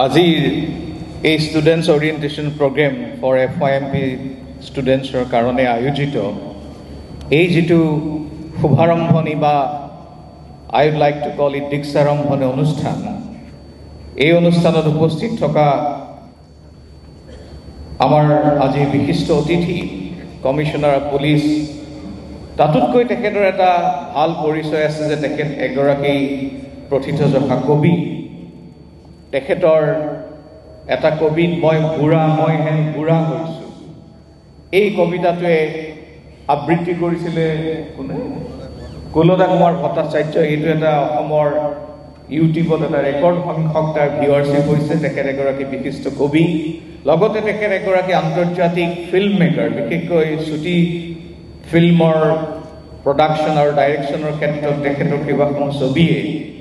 আজিৰ এই students orientation program for FYMP ষ্টুডেণ্টছৰ কাৰণে আয়োজিত এই যিটো শুভাৰম্ভণি বা I would like to call it দীক্ষাৰম্ভণি অনুষ্ঠান এই অনুষ্ঠানত উপস্থিত থকা আমাৰ আজি বিশিষ্ট অতিথি কমিশনাৰ অফ পুলিচ তাতোতকৈ তেখেতৰ এটা ভাল পৰিচয় আছে যে তেখেত এগৰাকী প্ৰথিতযশা কবি তেখেতৰ এটা কবিত মই হেন বুঢ়া হৈছোঁ এই কবিতাটোৱে আবৃত্তি কৰিছিলে কোনে কুলদা কুমাৰ ভট্টাচাৰ্য এইটো এটা অসমৰ ইউটিউবত এটা ৰেকৰ্ড সংখ্যক তাৰ ভিউৱাৰশ্বিপ হৈছে তেখেত এগৰাকী বিশিষ্ট কবি লগতে তেখেত এগৰাকী আন্তৰ্জাতিক ফিল্ম মেকাৰ বিশেষকৈ ছুটি ফিল্মৰ প্ৰডাকশ্যন আৰু ডাইৰেকশ্যনৰ ক্ষেত্ৰত তেখেতৰ কেইবাখনো ছবিয়ে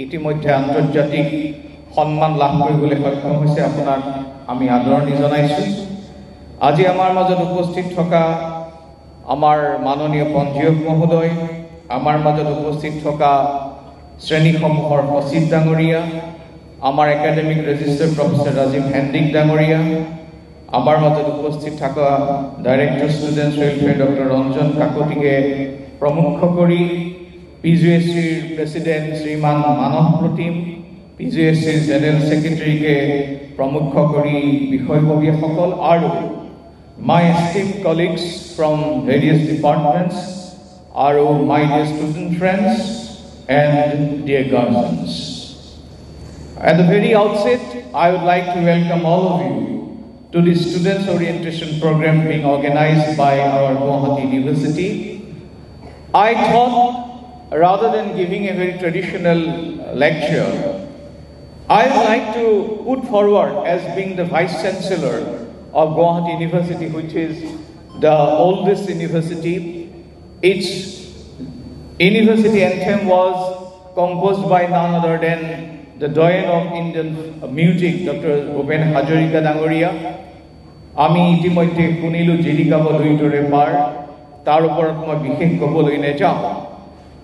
ইতিমধ্যে আন্তৰ্জাতিক সন্মান লাভ কৰিবলৈ সক্ষম হৈছে আপোনাক আমি আদৰণি জনাইছোঁ আজি আমাৰ মাজত উপস্থিত থকা আমাৰ মাননীয় পঞ্জীয়ক মহোদয় আমাৰ মাজত উপস্থিত থকা শ্ৰেণীসমূহৰ সচিব ডাঙৰীয়া আমাৰ academic registrar professor Rajiv Handique ডাঙৰীয়া আমাৰ মাজত উপস্থিত থকা director students welfare doctor Ranjan কাকতিকে প্ৰমুখ কৰি PGSCৰ প্ৰেচিডেণ্ট শ্ৰীমান মানৱ প্ৰতিম PGSCৰ জেনেৰেল ছেক্ৰেটাৰীকে প্ৰমুখ কৰি বিষয়ববীয়াসকল আৰু my esteemed colleagues from various departments আৰু my dear student friends and dear guardians. At the very outset, I would like to welcome all of you to the Students Orientation Program being organized by our Guwahati University. I thought, rather than giving a very traditional lecture, I would like to put forward as being the Vice Chancellor of Guwahati University, which is the oldest university. Its university anthem was composed by none other than the doyen of Indian music, Dr. Bhupen Hazarika Dangoria. Ami itimodhye shunilu Jilika Baluitore par tar oporat moi bishesh koboloi nejao.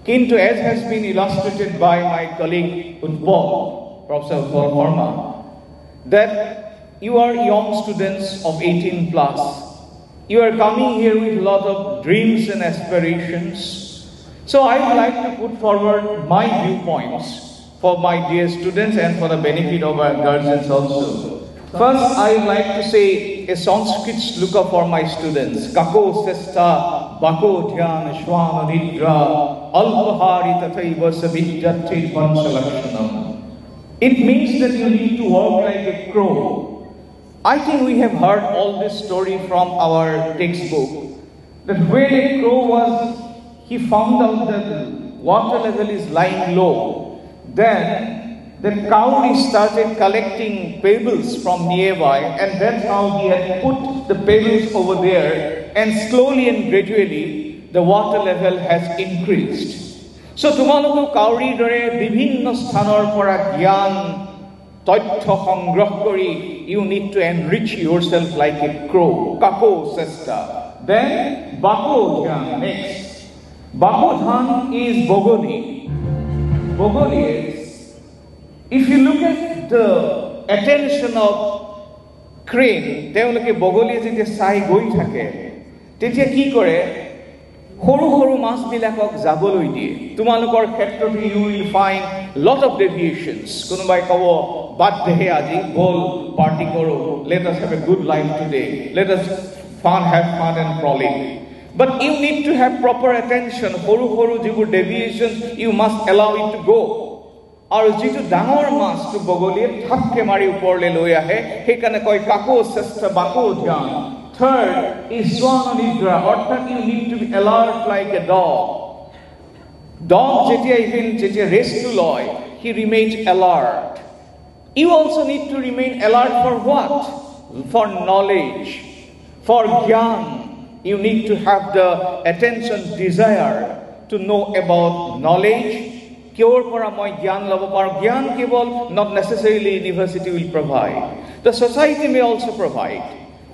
Kintu as has been illustrated by my colleague Utpal, Professor Utpal Sharma, that you are young students of 18 plus. You are coming here with a lot of dreams and aspirations. So I would like to put forward my viewpoints for my dear students and for the benefit of our guardians also. First, I would like to say a Sanskrit shloka for my students. Kako sesta bako dhyan shwana nidra alpahari tathaiva savidyate panchalakshanam. It means that you need to walk like a crow. I think we have heard all this story from our textbook, that when a crow he found out that the water level is lying low, then the cowrie started collecting pebbles from nearby, and that's how he had put the pebbles over there, and slowly and gradually the water level has increased. So tomorrow cowrie dore bibhinno sthanor pora gyan তথ্য সংগ্ৰহ কৰি you need to enrich yourself like a crow. Kako sesta. Then bako dhyan next. Bako dhyan is bogoli. Bogoli is, if you look at the attention of crane, তেওঁলোকে বগলী যেতিয়া চাই গৈ থাকে তেতিয়া কি কৰে সৰু সৰু মাছবিলাকক যাবলৈ দিয়ে তোমালোকৰ ক্ষেত্ৰত you will find lot of deviations কোনোবাই ক'ব বাদ দেহে আজি বল পাৰ্টি কৰো let us have a good life today, let us have fun and frolic, but you need to have proper attention. সৰু সৰু যিবোৰ deviations you must allow it to go. আৰু যিটো ডাঙৰ মাছটো বগলীয়ে ঠাপকে মাৰি ওপৰলৈ লৈ আহে সেইকাৰণে কয় কাকো চেষ্টা বাকো ধ্যান. Third is Swana Nidra, অর্থাৎ you need to be alert like a dog. Dog যেতিয়া রেস্ট লয় he remains alert. You also need to remain alert for what? For knowledge, for gyan. You need to have the attention, desire to know about knowledge. Kior pora moi gyan lobo par gyan kebol not necessarily university will provide. The society may also provide.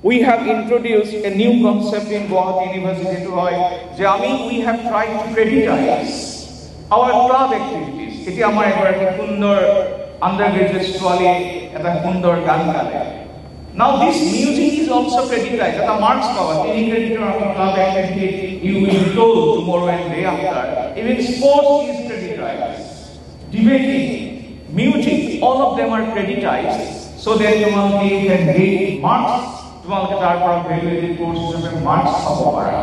We have introduced a new concept in Guwahati University to we have tried to creditize our club activities. Iti amar egoraki sundor undergraduate ছোৱালীয়ে এটা সুন্দৰ গান গালে। Now this music is also creditized. Eta marks power. Any creditor of club activity, you will be told tomorrow and day after. Even sports is creditized. Debating, music, all of them are creditized. So that you can get marks. তোমালোকে তাৰ পৰা ভেলুৱেটেড course হিচাপে marks পাব পাৰা।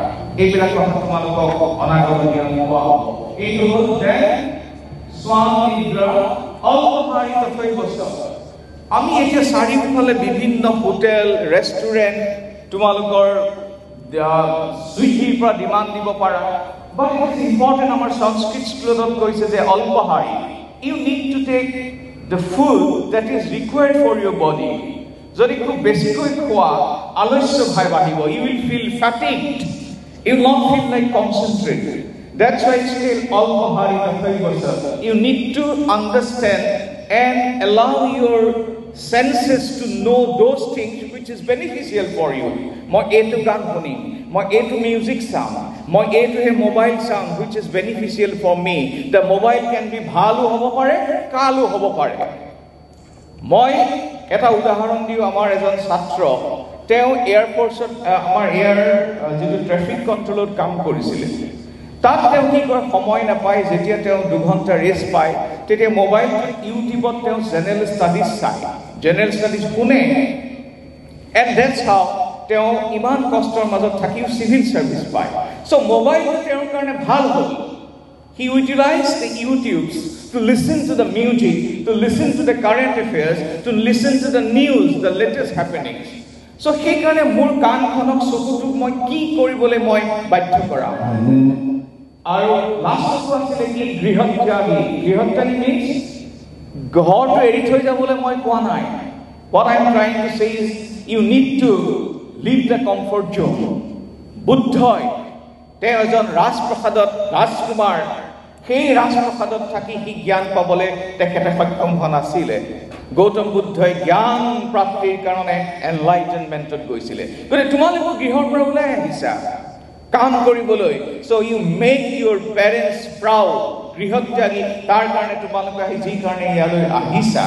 এইবিলাক কথা তোমালোকক অনাগত জ্ঞান পোৱা হ'ব। এইটো হ'ল দেন স্বামীদ্ৰা অল্পহাৰী তথৈ বছৰ। আমি এতিয়া চাৰিওফালে বিভিন্ন হোটেল ৰেষ্টুৰেণ্ট তোমালোকৰ চুইগিৰ পৰা ডিমাণ্ড দিব পাৰা। বাট ইট ইজ ইম্পৰ্টেণ্ট আমাৰ সংস্কৃত স্কুলত কৈছে যে অল্পহাৰী you need to take the food that is required for your body. যদি খুব বেছিকৈ খোৱা আলস্য ভাই বাঢ়িব। You will feel fatigued, you not feel like concentrated. That's why it's called Alpahari Tathayvasa. You need to understand and allow your senses to know those things which is beneficial for you. Moi etu gan huni, moi etu music sound, moi etu he mobile sound which is beneficial for me. The mobile can be bhalu hobo pare, kalu hobo pare. Moi eta udaharon diu amar ejon chhatro teo airportত amar air jitu traffic controlot kam korisile। তাত তেওঁ কি কয় সময় নাপায় যেতিয়া তেওঁ 2 ঘণ্টা rest পায় তেতিয়া মোবাইলটোত ইউটিউবত তেওঁ জেনেৰেল ষ্টাডিজ চায়, জেনেৰেল ষ্টাডিজ শুনে। এণ্ড দেটছ হাউ তেওঁ ইমান কষ্টৰ মাজত থাকিও চিভিল ছাৰ্ভিচ পায়। চ' মোবাইলটো তেওঁৰ কাৰণে ভাল হ'ল। He utilized the YouTubes to listen to the music, to listen to the current affairs, to listen to the news, the latest happenings. So সেইকাৰণে মোৰ কাণখনক চকুটোক মই কি কৰিবলৈ মই বাধ্য কৰাম। আৰু লাষ্টটো আছিলে কি গৃহত্যাগী। গৃহত্যাগী মিন্স ঘৰটো এৰি থৈ যাবলৈ মই কোৱা নাই। What I am trying to say is you need to leave the comfort zone. বুদ্ধই তেওঁ এজন ৰাজপ্ৰসাদত ৰাজকুমাৰ, সেই ৰাজপ্ৰসাদত থাকি সি জ্ঞান পাবলৈ তেখেতে সক্ষম হোৱা নাছিলে। গৌতম বুদ্ধই জ্ঞান প্ৰাপ্তিৰ কাৰণে এনলাইটেনমেণ্টত গৈছিলে। গতিকে তোমালোকৰ গৃহৰ পৰা ওলাই আহিছা কাম কৰিবলৈ। চ' ইউ মেক ইউৰ পেৰেণ্টছ প্ৰাউড। গৃহত্যাগী তাৰ কাৰণে তোমালোকে আহি যি কাৰণে ইয়ালৈ আহিছা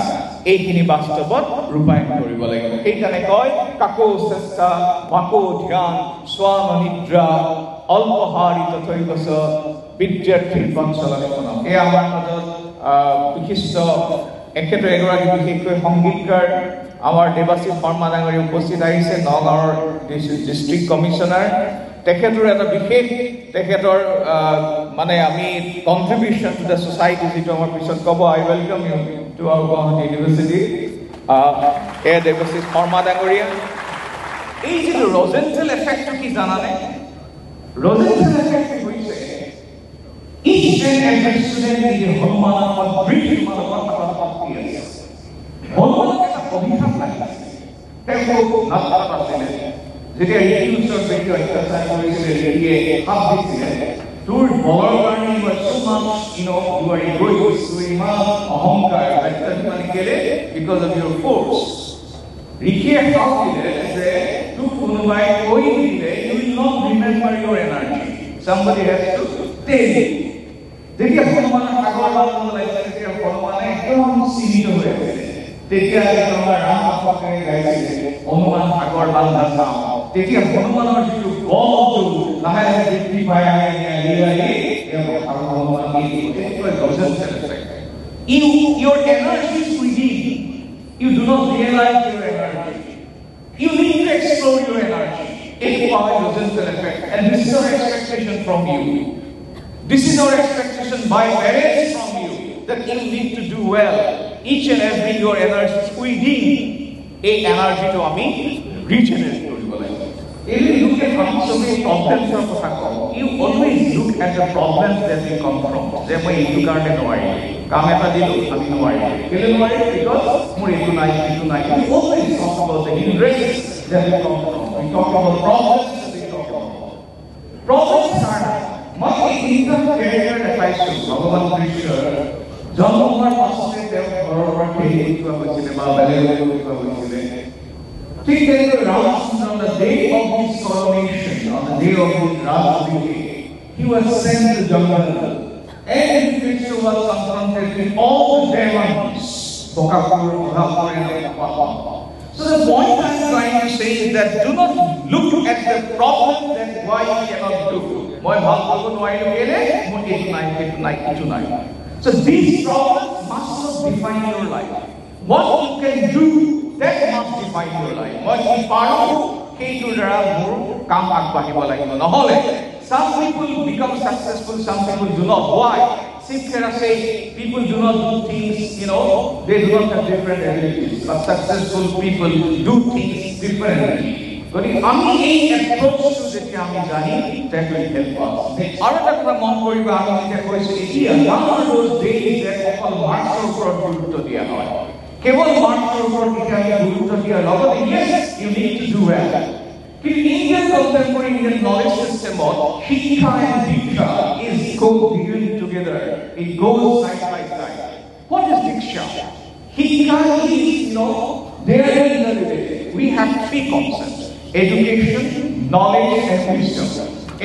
এইখিনি বাস্তৱত ৰূপায়ণ কৰিব লাগিব। সেইকাৰণে কয় কাকো চেষ্টা মাকো ধ্যান স্বামনিদ্ৰা অল্পহাৰী তথৈবচ বিদ্যাৰ্থীৰ পঞ্চলক্ষণম। এয়া আমাৰ মাজত বিশিষ্ট এখেত এগৰাকী বিশেষকৈ সংগীতকাৰ আমাৰ দেৱাশীষ শৰ্মা ডাঙৰী উপস্থিত আহিছে, নগাঁৱৰ ডিষ্ট্ৰিক্ট কমিশ্যনাৰ। তেখেতৰ এটা বিশেষ তেখেতৰ মানে আমি কন্ট্ৰিবিউশ্যন টু দ্য ছ'চাইটি যিটো আমাৰ পিছত ক'ব। I welcome you to our Guwahati university এ দেৱাশীষ শৰ্মা ডাঙৰীয়া। এই যিটো ৰজেণ্টেল এফেক্টটো কি জানানে? ৰজেণ্টেল এফেক্ট হৈছে each and every student is a হনুমানৰ অদ্ভুত তোমালোকৰ শক্তি আছে। হনুমানক এটা অভিশাপ লাগিছে। তেওঁ নাটক আছিলে যেতিয়া ঋষিউচৰ বেটি অত্যাচাৰ কৰিছিলে, ঋষিয়ে শাপ দিছিলে তোৰ বলৰ কাৰণে ইউ আৰ সো মাচ ইউ আৰ ইগোইষ্ট, তোৰ ইমান অহংকাৰ অত্যাচাৰ কেলে বিকজ অফ ইউৰ ফ'ৰ্চ। ঋষিয়ে শাপ দিলে যে তোক কোনোবাই কৈ দিলে you will not remember your energy, somebody has to tell you। যেতিয়া হনুমানৰ সাগৰ বান্ধব লাগিছে তেতিয়া হনুমানে একদম সীমিত হৈ আছিলে। তেতিয়া আমাৰ ৰাম আপাকে গাইছিলে হনুমান সাগৰ বান্ধা চাওঁ। তেতিয়া হনুমানৰ যিটো বলটো লাহে লাহে বৃদ্ধি পাই your energy is within. You do not realize your energy. You need to explore your energy. It is an effect, and this is our expectation from you. This is our expectation by parents from you, that you need to do well. Each and every your energy is within. A energy to ami regenerate. If you look at so many problems of Kakao, you always look at the problems that they come from. Therefore, you can't know it. Kameta dilo, I know it. Because we always talk about the hindrances that they come from. We talk about problems that they talk about. Problems are much income career advice to Bhagavan Krishna. Janmar pasne te borobar thei kiba hoisile ba bele kiba hoisile. Think that Ramchandra on the day of his coronation, on the day of his Rajyabhiti, he was sent to jungle, and Krishna was confronted with all the demons, So the point I'm trying to say is that do not look at the problem that why you cannot do. So these problems must not define your life. What you can do, that must define your life. Some people become successful, some people do not. Why? Sifkera says people do not do things, they do not have different abilities. But successful people do things differently. But if আমি এই approach to যেটা আমি জানি, that will help us. আর একটা কথা মন করিবা আমি যেটা কইছি এতিয়া gone those days that অকল মাৰ্কসৰ ওপৰত গুৰুত্ব দিয়া হয়। কেৱল মাৰ্কসৰ ওপৰত এটা গুৰুত্ব দিয়া লগতে yes you need to do well. কিন্তু Indian contemporary Indian knowledge system শিক্ষা and diksha is co-living together. It goes side by side. What is diksha? শিক্ষা is there in the related. We have three concepts. Education, knowledge and wisdom.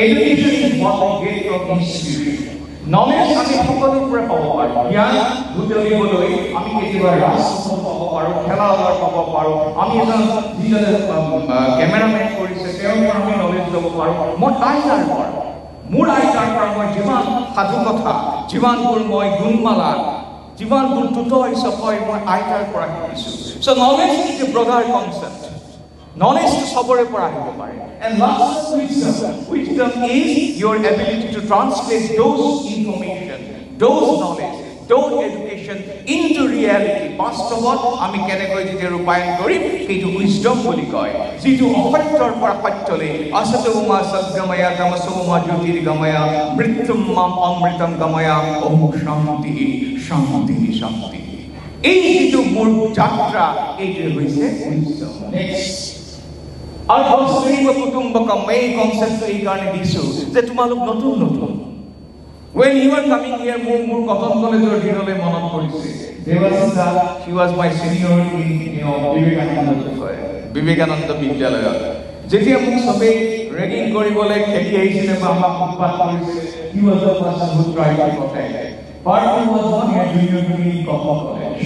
Education is what we get from institution. Knowledge আমি সকলোৰ পৰা পাব পাৰোঁ। জ্ঞান বুটলিবলৈ আমি কেতিয়াবা ৰাজশাসন পাব পাৰোঁ, খেলা-ধূলা পাব পাৰোঁ। আমি এজন যিজনে কেমেৰামেন কৰিছে তেওঁৰ পৰা আমি নলেজ ল'ব পাৰোঁ। মই আইতাৰ পৰা মোৰ আইতাৰ পৰা মই যিমান সাধু কথা, যিমানবোৰ মই গুণমালা, যিমানবোৰ তুতয় চপয় মই আইতাৰ পৰা শিকিছোঁ। So knowledge is a broader concept. Knowledge to sabore para hibo pare. And last wisdom. Wisdom is your ability to translate those information, those knowledge, those education into reality. Bastobot ami kene koi jite rupayan korim eitu wisdom boli koy. Jitu opattor para pattole asatoma sadgamaya tamasoma jyotirgamaya mrityum mam amritam gamaya om shanti shanti shanti. Ei jitu mur jatra eitu hoise wisdom. Next আর বস্তুইব কুটুম্বকম এই concept এই কারণে দিছো যে তোমালোক নতুন নতুন when you are coming here মোৰ cotton কলেজৰ দিনলে মনত পৰিছে দেৱাশিসা she was my senior in Vivekananda বিদ্যালয় যেতিয়া মোক সবে ৰেগিং কৰিবলৈ খেলি আহিছিল বা আমাক উৎপাত কৰিছে he was the person who tried to protect but he was not here doing cotton college.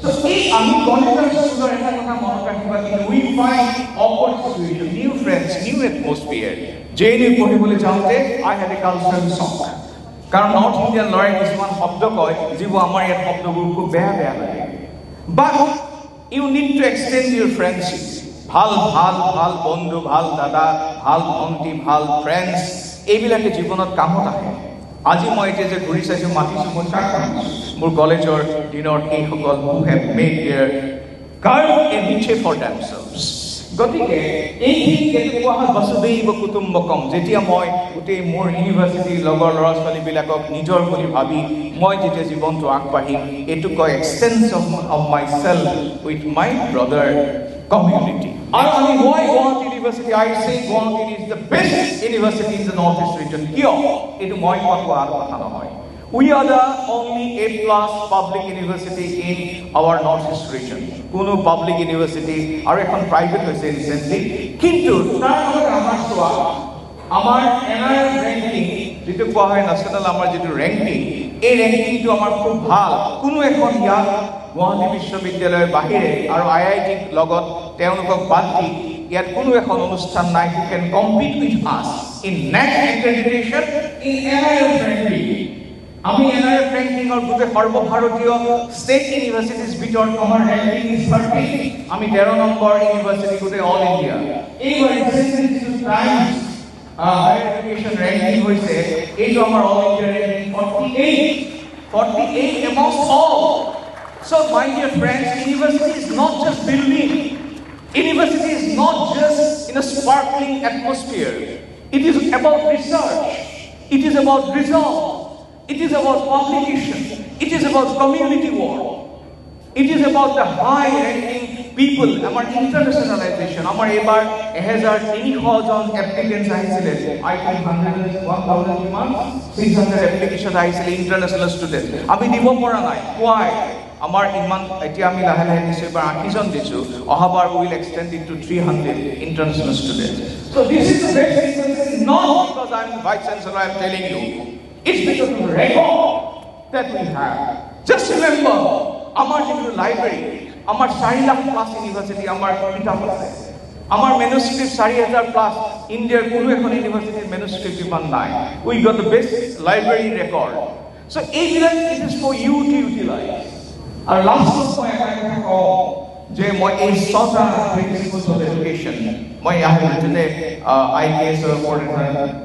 So, আমি কলেজৰ স্কুলৰ এটা কথা মনত ৰাখিবা কিন্তু we find awkward situation, new friends, new atmosphere. JNU পঢ়িবলৈ যাওঁতে I had a cultural shock. কাৰণ নৰ্থ ইণ্ডিয়ান ল'ৰাই কিছুমান শব্দ কয় যিবোৰ আমাৰ ইয়াত শব্দবোৰ খুব বেয়া বেয়া লাগে। But you need to extend your friendship. ভাল ভাল ভাল বন্ধু, ভাল দাদা, ভাল ভণ্টি, ভাল ফ্ৰেণ্ডছ এইবিলাকে জীৱনত কামত আহে। আজি মই এতিয়া যে ঘূৰি চাইছোঁ মাতিছোঁ মই কাক মোৰ কলেজৰ দিনৰ এইসকল who have made their career a niche for themselves. গতিকে এইখিনি কেনেকুৱা হয় বসুদৈব কুটুম্বকম যেতিয়া মই গোটেই মোৰ ইউনিভাৰ্চিটিৰ লগৰ ল'ৰা ছোৱালীবিলাকক নিজৰ বুলি ভাবি মই যেতিয়া জীৱনটো আগবাঢ়িম এইটো কয় extension of myself with my brother community. And why Guwahati University? I say Guwahati is the best university in the Northeast region. Here, it is my we are the only A+ public university in our Northeast region. Kuno public university, or even private recently. Kintu, our NIR ranking, jitu koa hoy national amar jitu ranking, এই ranking to amar khub bhal. Kuno ekhon ইয়াত গুৱাহাটী বিশ্ববিদ্যালয়ৰ বাহিৰে আৰু IIT লগত তেওঁলোকক বাদ দি ইয়াত কোনো এখন অনুষ্ঠান নাই who can compete with us in NAC accreditation in NIRF ranking. আমি NIRF ranking or গোটেই সৰ্বভাৰতীয় state universities ভিতৰত আমাৰ ranking is 30. আমি 13 নম্বৰ ইউনিভাৰ্চিটি গোটেই অল ইণ্ডিয়া। এইবাৰ recently times higher education ranking হৈছে এইটো আমাৰ all India ranking 48 amongst all. So, my dear friends, university is not just building. University is not just in a sparkling atmosphere. It is about research. It is about resolve. It is about publication. It is about community work. It is about the high-ranking people. Our internationalization. Our ebar 1300 applicants আহিছিলে. I think 1,600 applications আহিছিলে international students. আমি দিব পৰা নাই. Why? Amar iman এতিয়া আমি লাহে লাহে নিশ্চয় 80 জন দিছো অহাবাৰ will extend it to 300 international students. So this is the best university not because I am the vice chancellor I am telling you. It's because of the record that we have. Just remember আমাৰ যিটো library, আমাৰ 4 lakh plus university আমাৰ কিতাপ আছে, আমাৰ manuscript 4,000 plus, ইণ্ডিয়াৰ কোনো এখন ইউনিভাৰ্চিটিৰ মেনুস্ক্ৰিপ্ট ইমান নাই। We got the best library record. So' এইবিলাক it is for you to utilise. আৰু লাষ্টত মই এটা কথা কওঁ যে মই এই 6টা প্ৰিন্সিপলছ অফ এডুকেশ্যন মই আহোঁতে IKS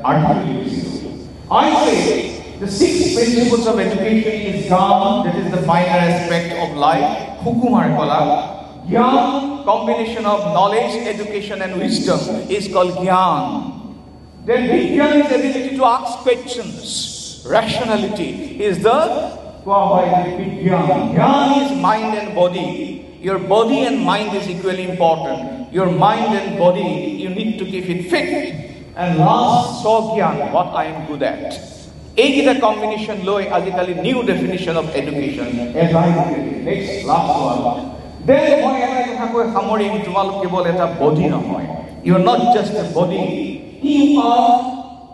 আৰ্টিকেল লিখিছিলোঁ। I say the 6 principles of education is Gyan, that is the finer aspect of life, Hukumar Kala. Gyan, combination of knowledge, education and wisdom is called Gyan. Then Vigyan is ability to ask questions. Rationality is the Vigyan. Gyan is mind and body. Your body and mind is equally important. Your mind and body, you need to keep it fit. And last, Sogyan, what I am good at. Eigita combination loy azikali new definition of education. As I next last one. Then moi eta kotha koi samorim tumalok kebol eta body nohoy. You are not just a body. You are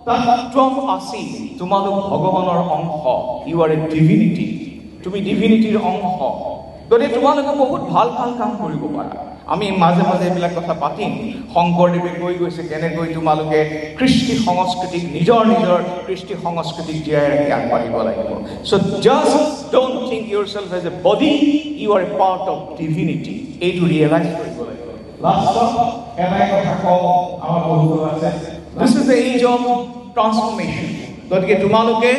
Tattvam Asi. Tumalok Bhagavanor Ongho. You are a divinity. Tumi divinity Ongho. গতিকে তোমালোকে বহুত ভাল ভাল কাম কৰিব পাৰা। আমি মাজে মাজে এইবিলাক কথা পাতিম। শংকৰদেৱে কৈ গৈছে কেনেকৈ তোমালোকে কৃষ্টি সংস্কৃতিক নিজৰ নিজৰ কৃষ্টি সংস্কৃতিক জীয়াই ৰাখি আগবাঢ়িব লাগিব। So' just don't think yourself as a body, you are a part of divinity. এইটো ৰিয়েলাইজ কৰিব লাগিব। লাষ্টত এটাই কথা কওঁ, আমাৰ বহুতো আছে, this is the age of transformation. গতিকে তোমালোকে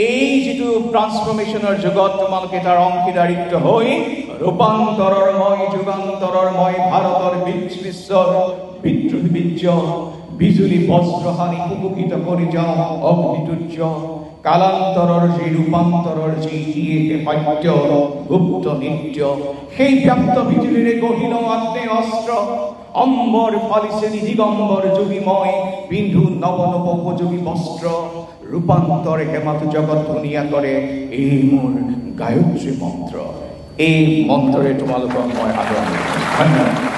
এই যিটো ট্ৰান্সফৰ্মেশ্যনৰ যুগত তোমালোকে তাৰ অংশীদাৰিত্ব হৈ ৰূপান্তৰময় যুগান্তৰময় ভাৰতৰ বিশ্বৰ বিদ্ৰোহী বীৰ্য বিজুলী বজ্ৰহানি সুকুকিত কৰি যাওঁ অগ্নিতুৰ্য কালান্তৰৰ যি ৰূপান্তৰৰ যি সত্য গুপ্ত নিত্য সেই ব্যাপ্ত বিজুলীৰে গঢ়ি লওঁ আত্মীয় অস্ত্ৰ অম্বৰ ফালিছে দিগম্বৰ যোগীময় পিন্ধু নৱ নৱ উপযোগী বস্ত্ৰ ৰূপান্তৰ হেমাত জগত ধুনীয়া কৰে এই মোৰ গায়ত্ৰী মন্ত্ৰ। এই মন্ত্ৰৰে তোমালোকক মই আদৰণি জনাইছোঁ। ধন্যবাদ।